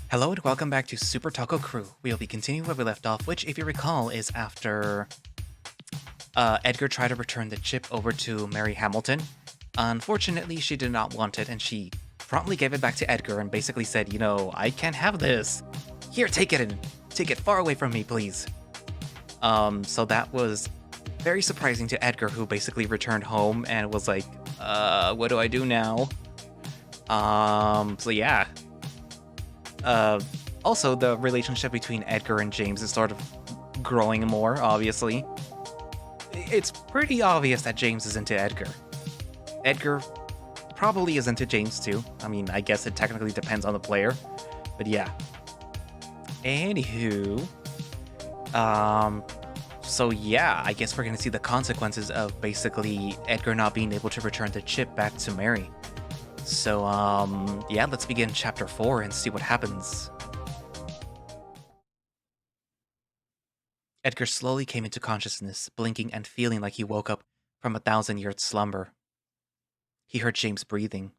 Hello and welcome back to Super Taco Crew. We'll be continuing where we left off, which, if you recall, is after Edgar tried to return the chip over to Mary Hamilton. Unfortunately, she did not want it, and she promptly gave it back to Edgar and basically said, I can't have this. Here, take it and take it far away from me, please. So that was very surprising to Edgar, who basically returned home and was like, what do I do now? So yeah. Also, the relationship between Edgar and James is sort of growing more, obviously. It's pretty obvious that James is into Edgar. Edgar probably is into James too. I mean, I guess it technically depends on the player. But yeah. Anywho. So yeah, I guess we're gonna see the consequences of basically Edgar not being able to return the chip back to Mary. So, yeah, let's begin chapter 4 and see what happens. Edgar slowly came into consciousness, blinking and feeling like he woke up from a 1,000-year slumber. He heard James breathing.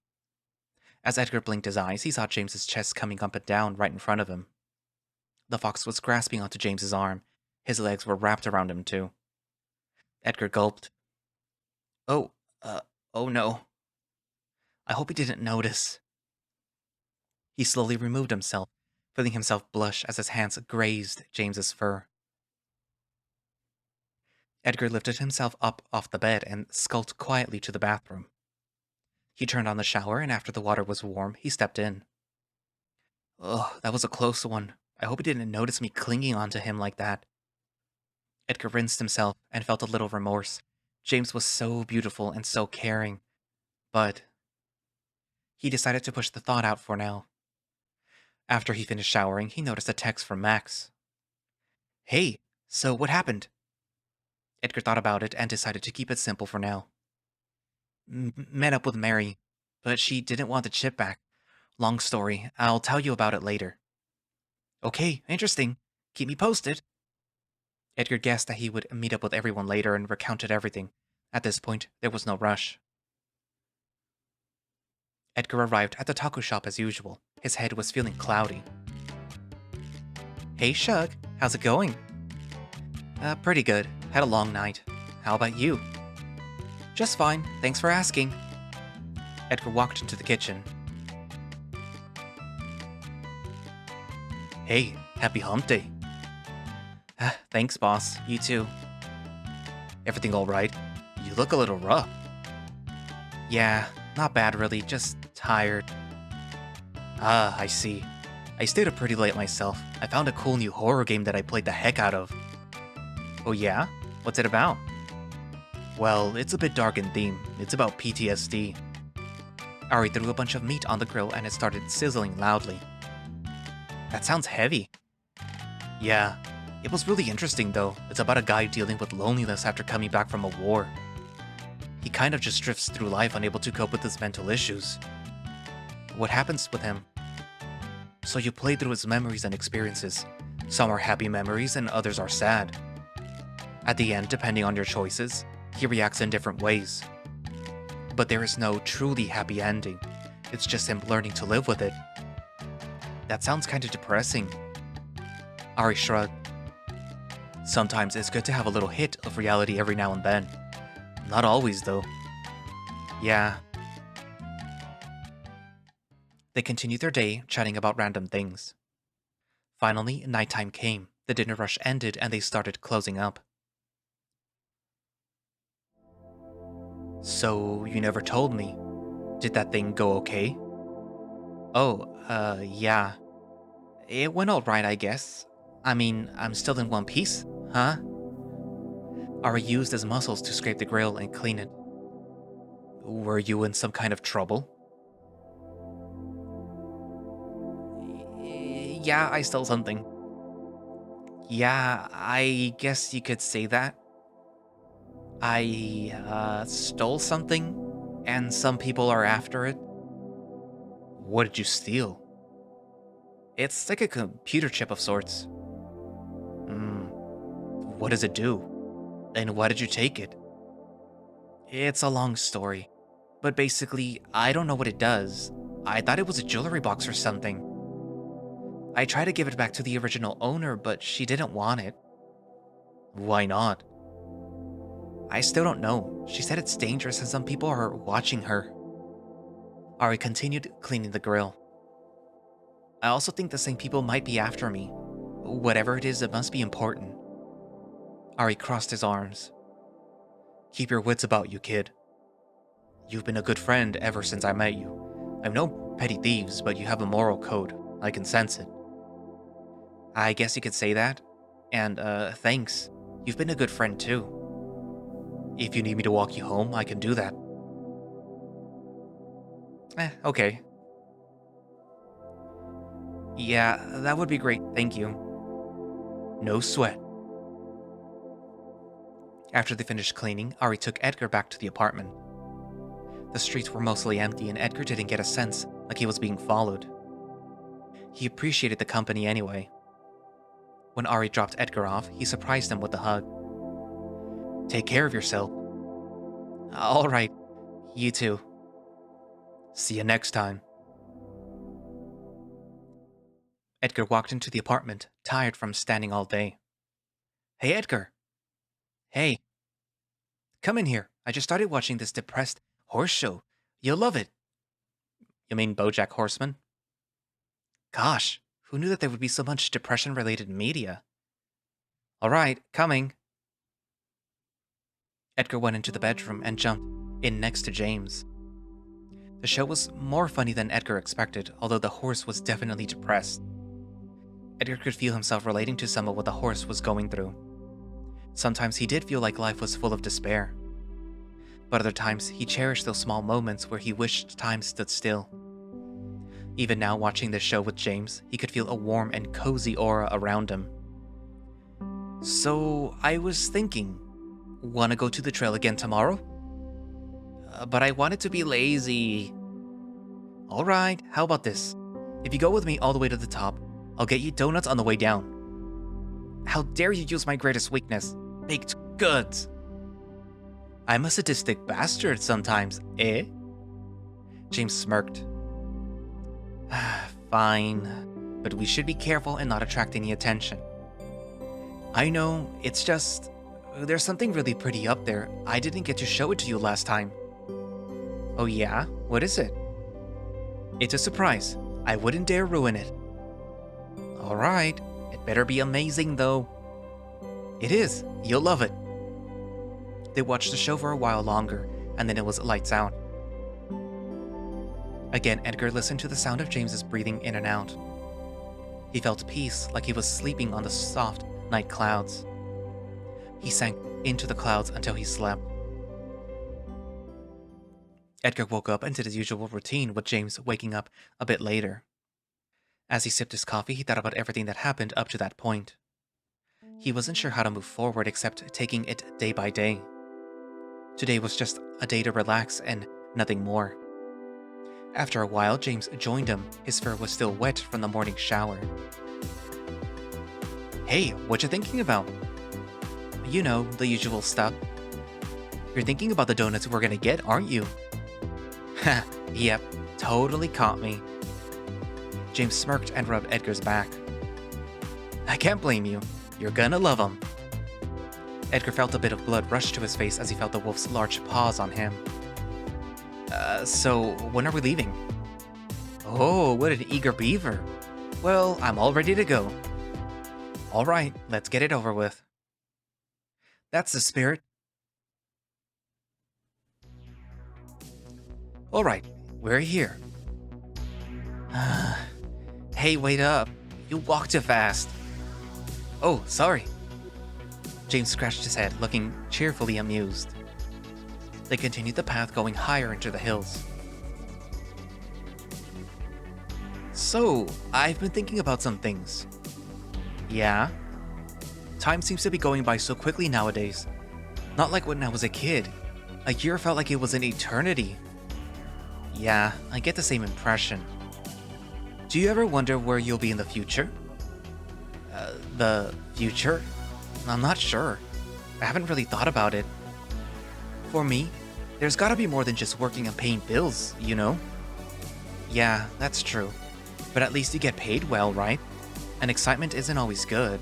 As Edgar blinked his eyes, he saw James's chest coming up and down right in front of him. The fox was grasping onto James's arm. His legs were wrapped around him, too. Edgar gulped. Oh no. I hope he didn't notice. He slowly removed himself, feeling himself blush as his hands grazed James's fur. Edgar lifted himself up off the bed and skulked quietly to the bathroom. He turned on the shower, and after the water was warm, he stepped in. Ugh, that was a close one. I hope he didn't notice me clinging onto him like that. Edgar rinsed himself and felt a little remorse. James was so beautiful and so caring. But he decided to push the thought out for now. After he finished showering, he noticed a text from Max. Hey, so what happened? Edgar thought about it and decided to keep it simple for now. Met up with Mary, but she didn't want the chip back. Long story, I'll tell you about it later. Okay, interesting. Keep me posted. Edgar guessed that he would meet up with everyone later and recounted everything. At this point, there was no rush. Edgar arrived at the taco shop as usual. His head was feeling cloudy. Hey, Shug. How's it going? Pretty good. Had a long night. How about you? Just fine. Thanks for asking. Edgar walked into the kitchen. Hey, happy hump day. Thanks, boss. You too. Everything all right? You look a little rough. Yeah, not bad really, just tired. Ah, I see. I stayed up pretty late myself. I found a cool new horror game that I played the heck out of. Oh yeah? What's it about? Well, it's a bit dark in theme. It's about PTSD. Ari threw a bunch of meat on the grill and it started sizzling loudly. That sounds heavy. Yeah, it was really interesting though. It's about a guy dealing with loneliness after coming back from a war. He kind of just drifts through life unable to cope with his mental issues. What happens with him? So you play through his memories and experiences. Some are happy memories and others are sad. At the end, depending on your choices, he reacts in different ways. But there is no truly happy ending. It's just him learning to live with it. That sounds kind of depressing. Ari shrugged. Sometimes it's good to have a little hit of reality every now and then. Not always, though. Yeah. They continued their day, chatting about random things. Finally, nighttime came. The dinner rush ended and they started closing up. So, you never told me. Did that thing go okay? Oh, yeah. It went alright, I guess. I mean, I'm still in one piece, huh? Ari used his muscles to scrape the grill and clean it. Were you in some kind of trouble? Yeah, I stole something. Yeah, I guess you could say that. I stole something, and some people are after it. What did you steal? It's like a computer chip of sorts. What does it do? And why did you take it? It's a long story, but basically, I don't know what it does. I thought it was a jewelry box or something. I tried to give it back to the original owner, but she didn't want it. Why not? I still don't know. She said it's dangerous and some people are watching her. Ari continued cleaning the grill. I also think the same people might be after me. Whatever it is, it must be important. Ari crossed his arms. Keep your wits about you, kid. You've been a good friend ever since I met you. I'm no petty thieves, but you have a moral code. I can sense it. I guess you could say that. And, thanks. You've been a good friend, too. If you need me to walk you home, I can do that. Okay. Yeah, that would be great, thank you. No sweat. After they finished cleaning, Ari took Edgar back to the apartment. The streets were mostly empty and Edgar didn't get a sense like he was being followed. He appreciated the company anyway. When Ari dropped Edgar off, he surprised him with a hug. Take care of yourself. Alright, you too. See you next time. Edgar walked into the apartment, tired from standing all day. Hey, Edgar. Hey. Come in here. I just started watching this depressed horse show. You'll love it. You mean BoJack Horseman? Gosh, who knew that there would be so much depression-related media? Alright, coming. Edgar went into the bedroom and jumped in next to James. The show was more funny than Edgar expected, although the horse was definitely depressed. Edgar could feel himself relating to some of what the horse was going through. Sometimes he did feel like life was full of despair. But other times, he cherished those small moments where he wished time stood still. Even now, watching this show with James, he could feel a warm and cozy aura around him. So, I was thinking, wanna go to the trail again tomorrow? But I want it to be lazy. Alright, how about this? If you go with me all the way to the top, I'll get you donuts on the way down. How dare you use my greatest weakness, baked goods? I'm a sadistic bastard sometimes, eh? James smirked. Fine, but we should be careful and not attract any attention. I know, it's just... there's something really pretty up there. I didn't get to show it to you last time. Oh yeah? What is it? It's a surprise. I wouldn't dare ruin it. Alright, it better be amazing though. It is, you'll love it. They watched the show for a while longer, and then it was lights out. Again, Edgar listened to the sound of James's breathing in and out. He felt peace, like he was sleeping on the soft night clouds. He sank into the clouds until he slept. Edgar woke up and did his usual routine, with James waking up a bit later. As he sipped his coffee, he thought about everything that happened up to that point. He wasn't sure how to move forward except taking it day by day. Today was just a day to relax and nothing more. After a while, James joined him. His fur was still wet from the morning shower. Hey, what you thinking about? You know, the usual stuff. You're thinking about the donuts we're gonna get, aren't you? Ha, yep, totally caught me. James smirked and rubbed Edgar's back. I can't blame you. You're gonna love them. Edgar felt a bit of blood rush to his face as he felt the wolf's large paws on him. So when are we leaving? Oh, what an eager beaver. Well, I'm all ready to go. Alright, let's get it over with. That's the spirit. Alright, we're here. Hey, wait up. You walk too fast. Oh, sorry. James scratched his head, looking cheerfully amused. They continued the path going higher into the hills. So, I've been thinking about some things. Yeah? Time seems to be going by so quickly nowadays. Not like when I was a kid. A year felt like it was an eternity. Yeah, I get the same impression. Do you ever wonder where you'll be in the future? The future? I'm not sure. I haven't really thought about it. For me, there's gotta be more than just working and paying bills, you know? Yeah, that's true. But at least you get paid well, right? And excitement isn't always good.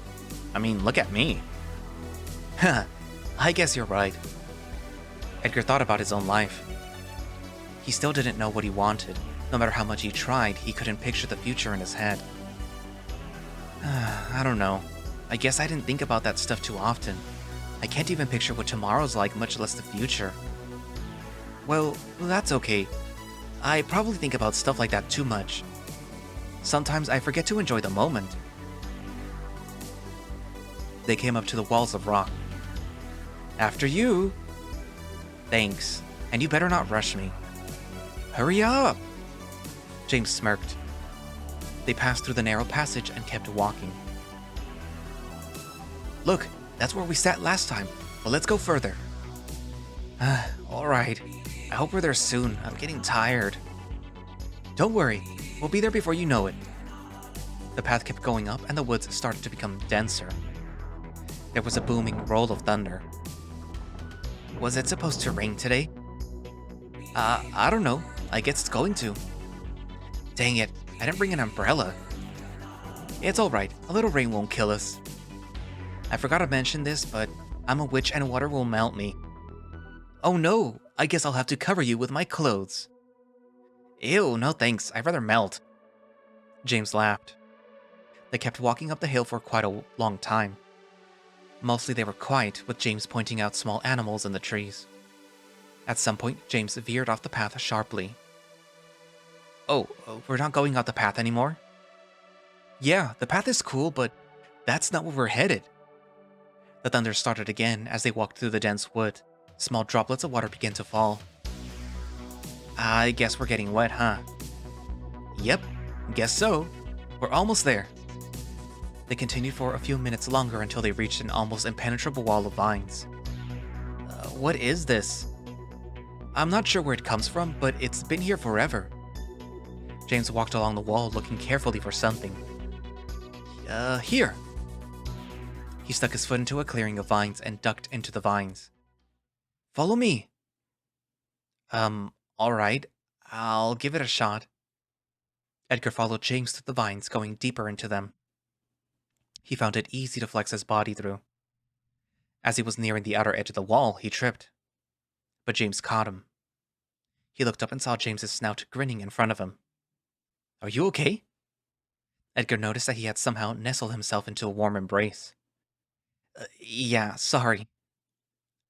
I mean, look at me. Huh, I guess you're right. Edgar thought about his own life. He still didn't know what he wanted. No matter how much he tried, he couldn't picture the future in his head. I don't know. I guess I didn't think about that stuff too often. I can't even picture what tomorrow's like, much less the future. Well, that's okay. I probably think about stuff like that too much. Sometimes I forget to enjoy the moment. They came up to the walls of rock. After you. Thanks. And you better not rush me. Hurry up! James smirked. They passed through the narrow passage and kept walking. Look, that's where we sat last time. Well, let's go further. Alright. I hope we're there soon. I'm getting tired. Don't worry. We'll be there before you know it. The path kept going up and the woods started to become denser. There was a booming roll of thunder. Was it supposed to rain today? I don't know. I guess it's going to. Dang it, I didn't bring an umbrella. It's alright, a little rain won't kill us. I forgot to mention this, but I'm a witch and water will melt me. Oh no, I guess I'll have to cover you with my clothes. Ew, no thanks, I'd rather melt. James laughed. They kept walking up the hill for quite a long time. Mostly they were quiet, with James pointing out small animals in the trees. At some point, James veered off the path sharply. Oh, we're not going out the path anymore? Yeah, the path is cool, but that's not where we're headed. The thunder started again as they walked through the dense wood. Small droplets of water began to fall. I guess we're getting wet, huh? Yep, guess so. We're almost there. They continued for a few minutes longer until they reached an almost impenetrable wall of vines. What is this? I'm not sure where it comes from, but it's been here forever. James walked along the wall, looking carefully for something. Here. He stuck his foot into a clearing of vines and ducked into the vines. Follow me. Alright. I'll give it a shot. Edgar followed James through the vines, going deeper into them. He found it easy to flex his body through. As he was nearing the outer edge of the wall, he tripped. But James caught him. He looked up and saw James's snout grinning in front of him. Are you okay? Edgar noticed that he had somehow nestled himself into a warm embrace. Yeah, sorry.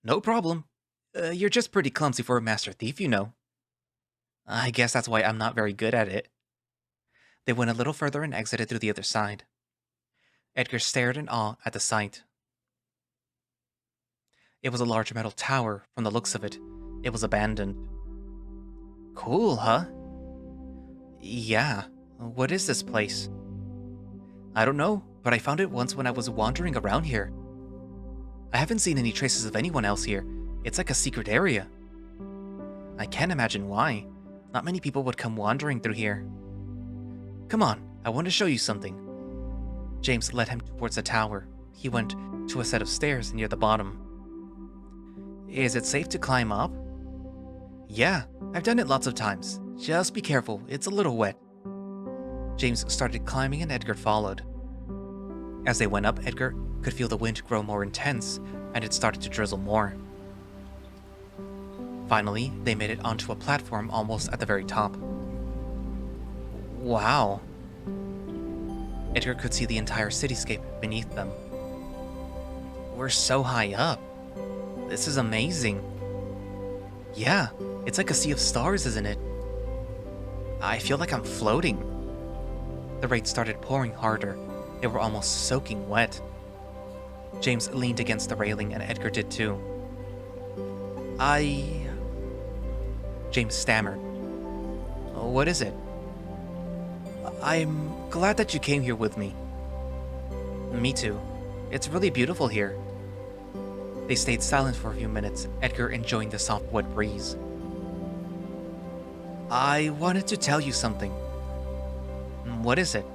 No problem. You're just pretty clumsy for a master thief, you know. I guess that's why I'm not very good at it. They went a little further and exited through the other side. Edgar stared in awe at the sight. It was a large metal tower. From the looks of it, it was abandoned. Cool, huh? Yeah. What is this place? I don't know, but I found it once when I was wandering around here. I haven't seen any traces of anyone else here. It's like a secret area. I can't imagine why. Not many people would come wandering through here. Come on, I want to show you something. James led him towards the tower. He went to a set of stairs near the bottom. Is it safe to climb up? Yeah, I've done it lots of times. Just be careful, it's a little wet. James started climbing and Edgar followed. As they went up, Edgar could feel the wind grow more intense, and it started to drizzle more. Finally, they made it onto a platform almost at the very top. Wow. Edgar could see the entire cityscape beneath them. We're so high up. This is amazing. Yeah, it's like a sea of stars, isn't it? I feel like I'm floating. The rain started pouring harder. They were almost soaking wet. James leaned against the railing and Edgar did too. James stammered. What is it? I'm glad that you came here with me. Me too. It's really beautiful here. They stayed silent for a few minutes, Edgar enjoying the soft wet breeze. I wanted to tell you something. What is it?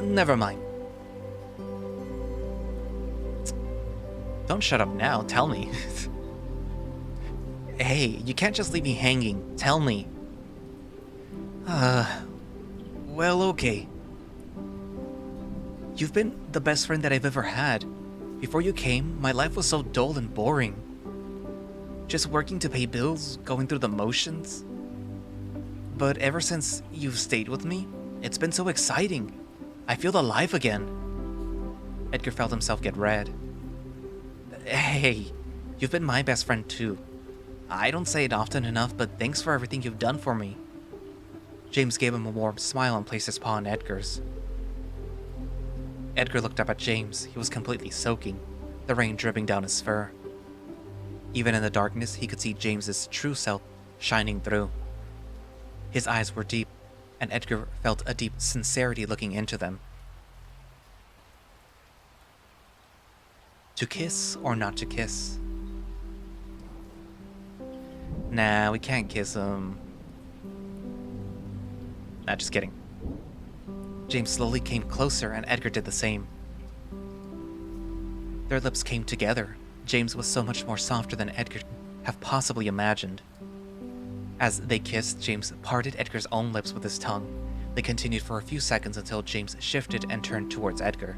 Never mind. Don't shut up now, tell me. Hey, you can't just leave me hanging. Tell me. Well, okay. You've been the best friend that I've ever had. Before you came, my life was so dull and boring. Just working to pay bills, going through the motions. But ever since you've stayed with me, it's been so exciting. I feel alive again. Edgar felt himself get red. Hey, you've been my best friend too. I don't say it often enough, but thanks for everything you've done for me. James gave him a warm smile and placed his paw on Edgar's. Edgar looked up at James. He was completely soaking, the rain dripping down his fur. Even in the darkness, he could see James's true self shining through. His eyes were deep, and Edgar felt a deep sincerity looking into them. To kiss or not to kiss? Nah, we can't kiss him. Nah, just kidding. James slowly came closer, and Edgar did the same. Their lips came together. James was so much more softer than Edgar could have possibly imagined. As they kissed, James parted Edgar's own lips with his tongue. They continued for a few seconds until James shifted and turned towards Edgar.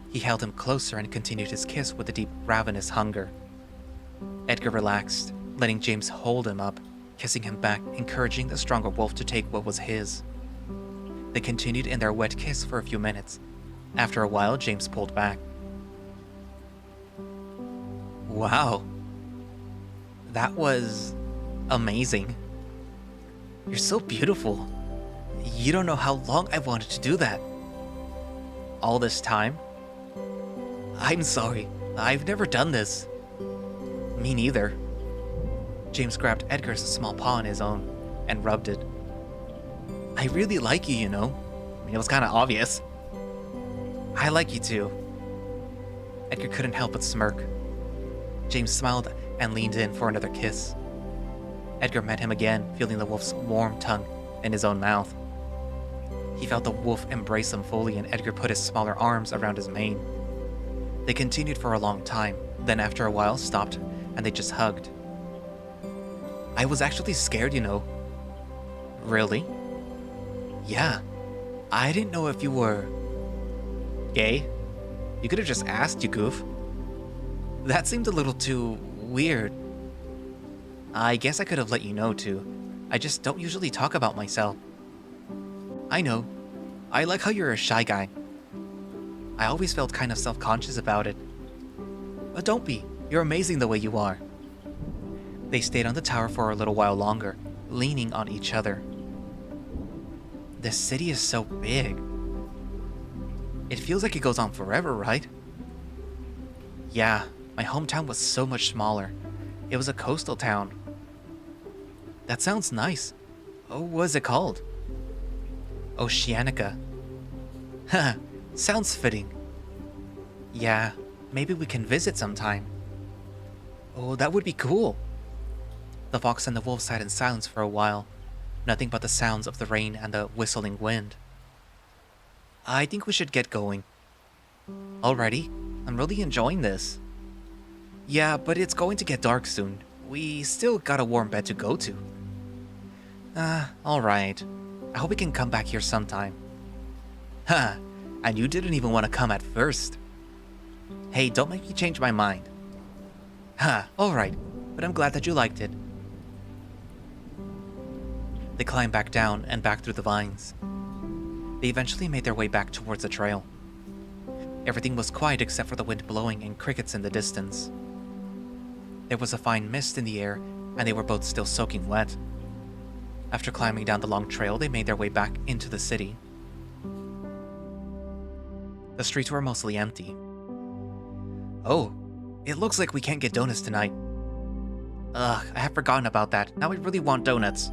He held him closer and continued his kiss with a deep, ravenous hunger. Edgar relaxed, letting James hold him up, kissing him back, encouraging the stronger wolf to take what was his. They continued in their wet kiss for a few minutes. After a while, James pulled back. Wow. That was amazing. You're so beautiful. You don't know how long I've wanted to do that. All this time? I'm sorry. I've never done this. Me neither. James grabbed Edgar's small paw in his own and rubbed it. I really like you, you know. I mean, it was kind of obvious. I like you too. Edgar couldn't help but smirk. James smiled and leaned in for another kiss. Edgar met him again, feeling the wolf's warm tongue in his own mouth. He felt the wolf embrace him fully, and Edgar put his smaller arms around his mane. They continued for a long time, then after a while stopped, and they just hugged. I was actually scared, you know. Really? Yeah. I didn't know if you were... gay? You could have just asked, you goof. That seemed a little too... weird. I guess I could have let you know too. I just don't usually talk about myself. I know. I like how you're a shy guy. I always felt kind of self-conscious about it. But don't be. You're amazing the way you are. They stayed on the tower for a little while longer, leaning on each other. This city is so big. It feels like it goes on forever, right? Yeah, my hometown was so much smaller. It was a coastal town. That sounds nice. Oh, what is it called? Oceanica. Haha, sounds fitting. Yeah, maybe we can visit sometime. Oh, that would be cool. The fox and the wolf sat in silence for a while, nothing but the sounds of the rain and the whistling wind. I think we should get going. Alrighty, I'm really enjoying this. Yeah, but it's going to get dark soon. We still got a warm bed to go to. Alright. I hope we can come back here sometime. Huh, and you didn't even want to come at first. Hey, don't make me change my mind. Huh, alright, but I'm glad that you liked it. They climbed back down and back through the vines. They eventually made their way back towards the trail. Everything was quiet except for the wind blowing and crickets in the distance. There was a fine mist in the air, and they were both still soaking wet. After climbing down the long trail, they made their way back into the city. The streets were mostly empty. Oh, it looks like we can't get donuts tonight. Ugh, I have forgotten about that. Now I really want donuts.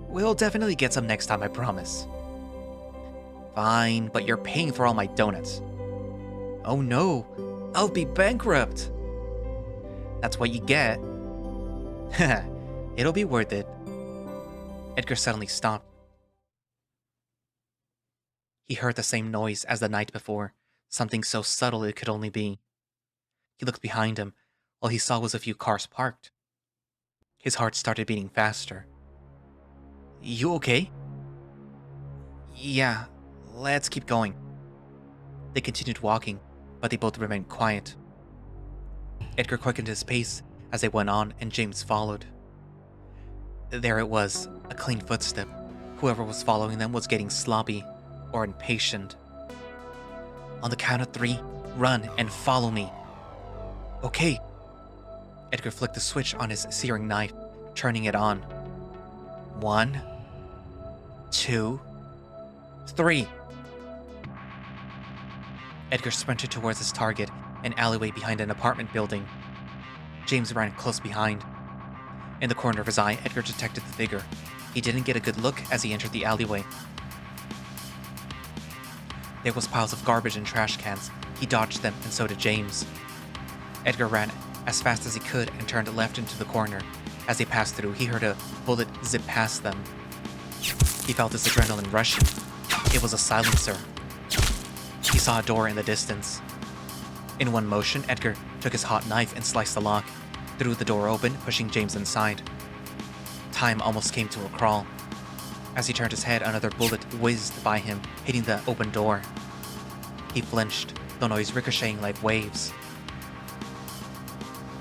We'll definitely get some next time, I promise. Fine, but you're paying for all my donuts. Oh no, I'll be bankrupt. That's what you get. It'll be worth it. Edgar suddenly stopped. He heard the same noise as the night before, something so subtle it could only be. He looked behind him. All he saw was a few cars parked. His heart started beating faster. You okay? Yeah, let's keep going. They continued walking, but they both remained quiet. Edgar quickened his pace as they went on, and James followed. There it was, a clean footstep. Whoever was following them was getting sloppy or impatient. On the count of 3, run and follow me. Okay. Edgar flicked the switch on his searing knife, turning it on. 1, 2, 3. Edgar sprinted towards his target, an alleyway behind an apartment building. James ran close behind. In the corner of his eye, Edgar detected the figure. He didn't get a good look as he entered the alleyway. There was piles of garbage and trash cans. He dodged them, and so did James. Edgar ran as fast as he could and turned left into the corner. As they passed through, he heard a bullet zip past them. He felt his adrenaline rushing. It was a silencer. He saw a door in the distance. In one motion, Edgar took his hot knife and sliced the lock, threw the door open, pushing James inside. Time almost came to a crawl. As he turned his head, another bullet whizzed by him, hitting the open door. He flinched, the noise ricocheting like waves.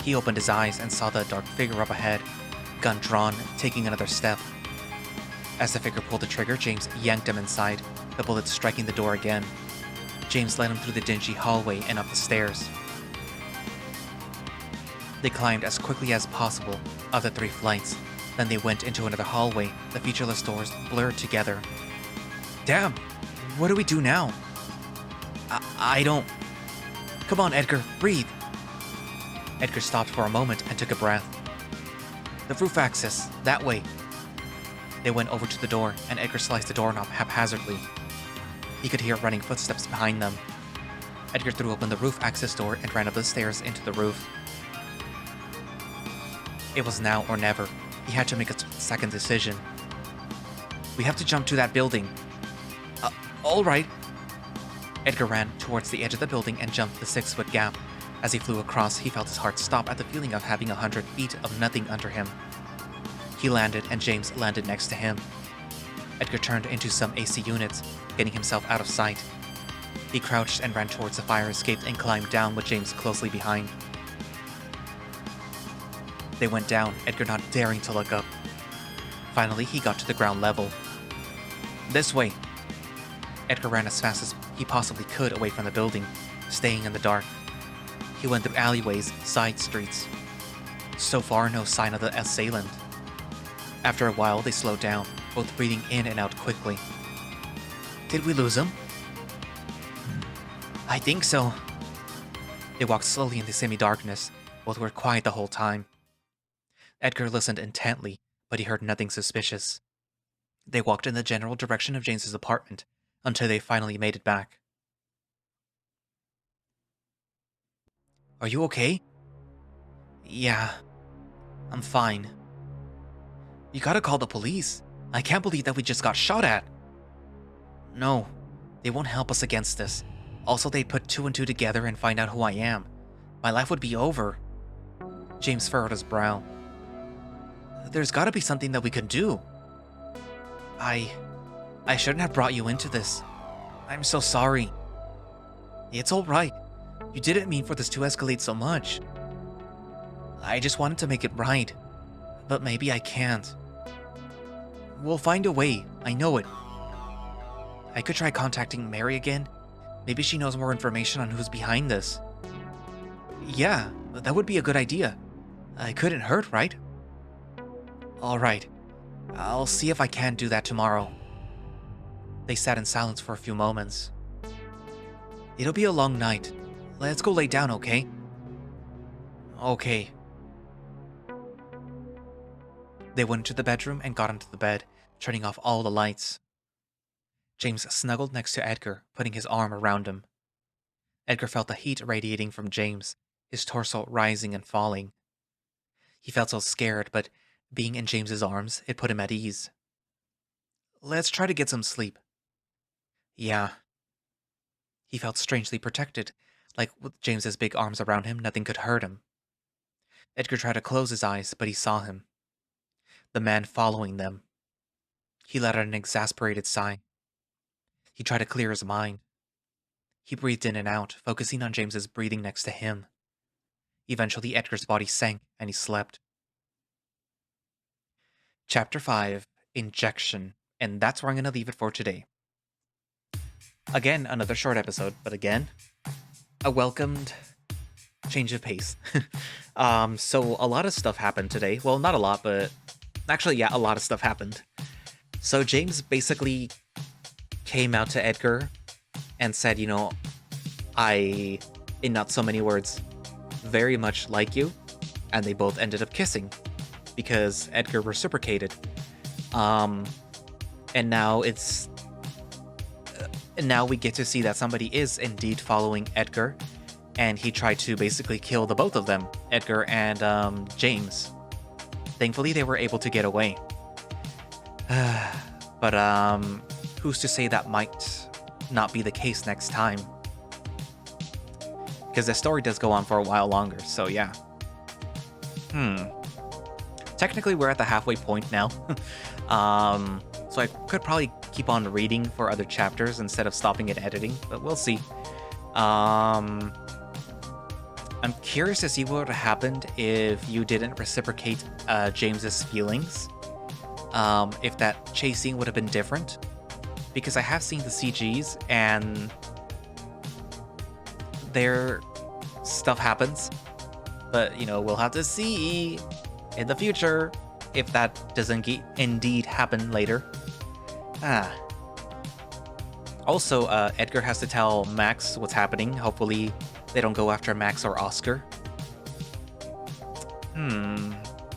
He opened his eyes and saw the dark figure up ahead, gun drawn, taking another step. As the figure pulled the trigger, James yanked him inside, the bullet striking the door again. James led him through the dingy hallway and up the stairs. They climbed as quickly as possible up the 3 flights. Then they went into another hallway, the featureless doors blurred together. Damn! What do we do now? I don't... Come on, Edgar, breathe! Edgar stopped for a moment and took a breath. The roof access, that way. They went over to the door, and Edgar sliced the doorknob haphazardly. He could hear running footsteps behind them. Edgar threw open the roof access door and ran up the stairs into the roof. It was now or never. He had to make a second decision. We have to jump to that building. All right. Edgar ran towards the edge of the building and jumped the 6-foot gap. As he flew across, he felt his heart stop at the feeling of having 100 feet of nothing under him. He landed, and James landed next to him. Edgar turned into some AC units, getting himself out of sight. He crouched and ran towards the fire escape and climbed down with James closely behind. They went down, Edgar not daring to look up. Finally, he got to the ground level. This way. Edgar ran as fast as he possibly could away from the building, staying in the dark. He went through alleyways, side streets. So far, no sign of the assailant. After a while, they slowed down, both breathing in and out quickly. Did we lose him? I think so. They walked slowly in the semi-darkness. Both were quiet the whole time. Edgar listened intently, but he heard nothing suspicious. They walked in the general direction of James's apartment until they finally made it back. Are you okay? Yeah, I'm fine. You gotta call the police. I can't believe that we just got shot at. No, they won't help us against this. Also, they'd put 2 and 2 together and find out who I am. My life would be over. James furrowed his brow. There's gotta be something that we can do. I shouldn't have brought you into this. I'm so sorry. It's alright. You didn't mean for this to escalate so much. I just wanted to make it right. But maybe I can't. We'll find a way, I know it. I could try contacting Mary again. Maybe she knows more information on who's behind this. Yeah, that would be a good idea. It couldn't hurt, right? Alright, I'll see if I can do that tomorrow. They sat in silence for a few moments. It'll be a long night. Let's go lay down, okay? Okay. They went into the bedroom and got into the bed, turning off all the lights. James snuggled next to Edgar, putting his arm around him. Edgar felt the heat radiating from James, his torso rising and falling. He felt so scared, but being in James's arms, it put him at ease. Let's try to get some sleep. Yeah. He felt strangely protected, like with James's big arms around him, nothing could hurt him. Edgar tried to close his eyes, but he saw him. The man following them. He let out an exasperated sigh. He tried to clear his mind. He breathed in and out, focusing on James's breathing next to him. Eventually, Edgar's body sank, and he slept. Chapter 5, Injection. And that's where I'm going to leave it for today. Again, another short episode, but again, a welcomed change of pace. So a lot of stuff happened today. Well, not a lot, but actually, yeah, a lot of stuff happened. So James basically came out to Edgar and said, I, in not so many words, very much like you. And they both ended up kissing because Edgar reciprocated. And now now we get to see that somebody is indeed following Edgar, and he tried to basically kill the both of them, Edgar and James. Thankfully, they were able to get away. But who's to say that might not be the case next time? Because the story does go on for a while longer, so yeah. Technically, we're at the halfway point now. So I could probably keep on reading for other chapters instead of stopping at editing, but we'll see. I'm curious to see what would have happened if you didn't reciprocate James's feelings. If that chasing would have been different. Because I have seen the CGs, and their stuff happens. But, we'll have to see in the future if that doesn't indeed happen later. Also, Edgar has to tell Max what's happening. Hopefully they don't go after Max or Oscar.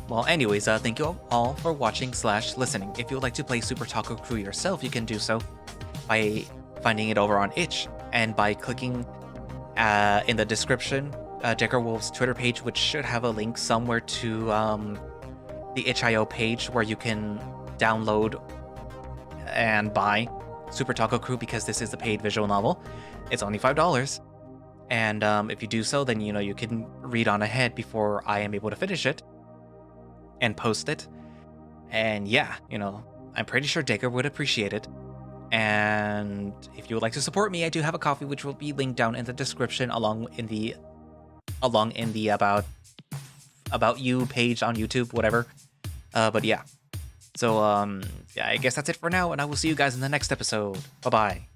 Well, anyways, thank you all for watching / listening. If you would like to play Super Taco Crew yourself, you can do so by finding it over on itch and by clicking in the description Decker Wolf's Twitter page, which should have a link somewhere to the itch.io page where you can download and buy Super Taco Crew, because this is a paid visual novel. It's only $5. And if you do so, then you can read on ahead before I am able to finish it and post it. And yeah, I'm pretty sure Decker would appreciate it. And if you would like to support me, I do have a Ko-fi, which will be linked down in the description along in the about you page on YouTube, whatever. But yeah. So yeah, I guess that's it for now, and I will see you guys in the next episode. Bye-bye.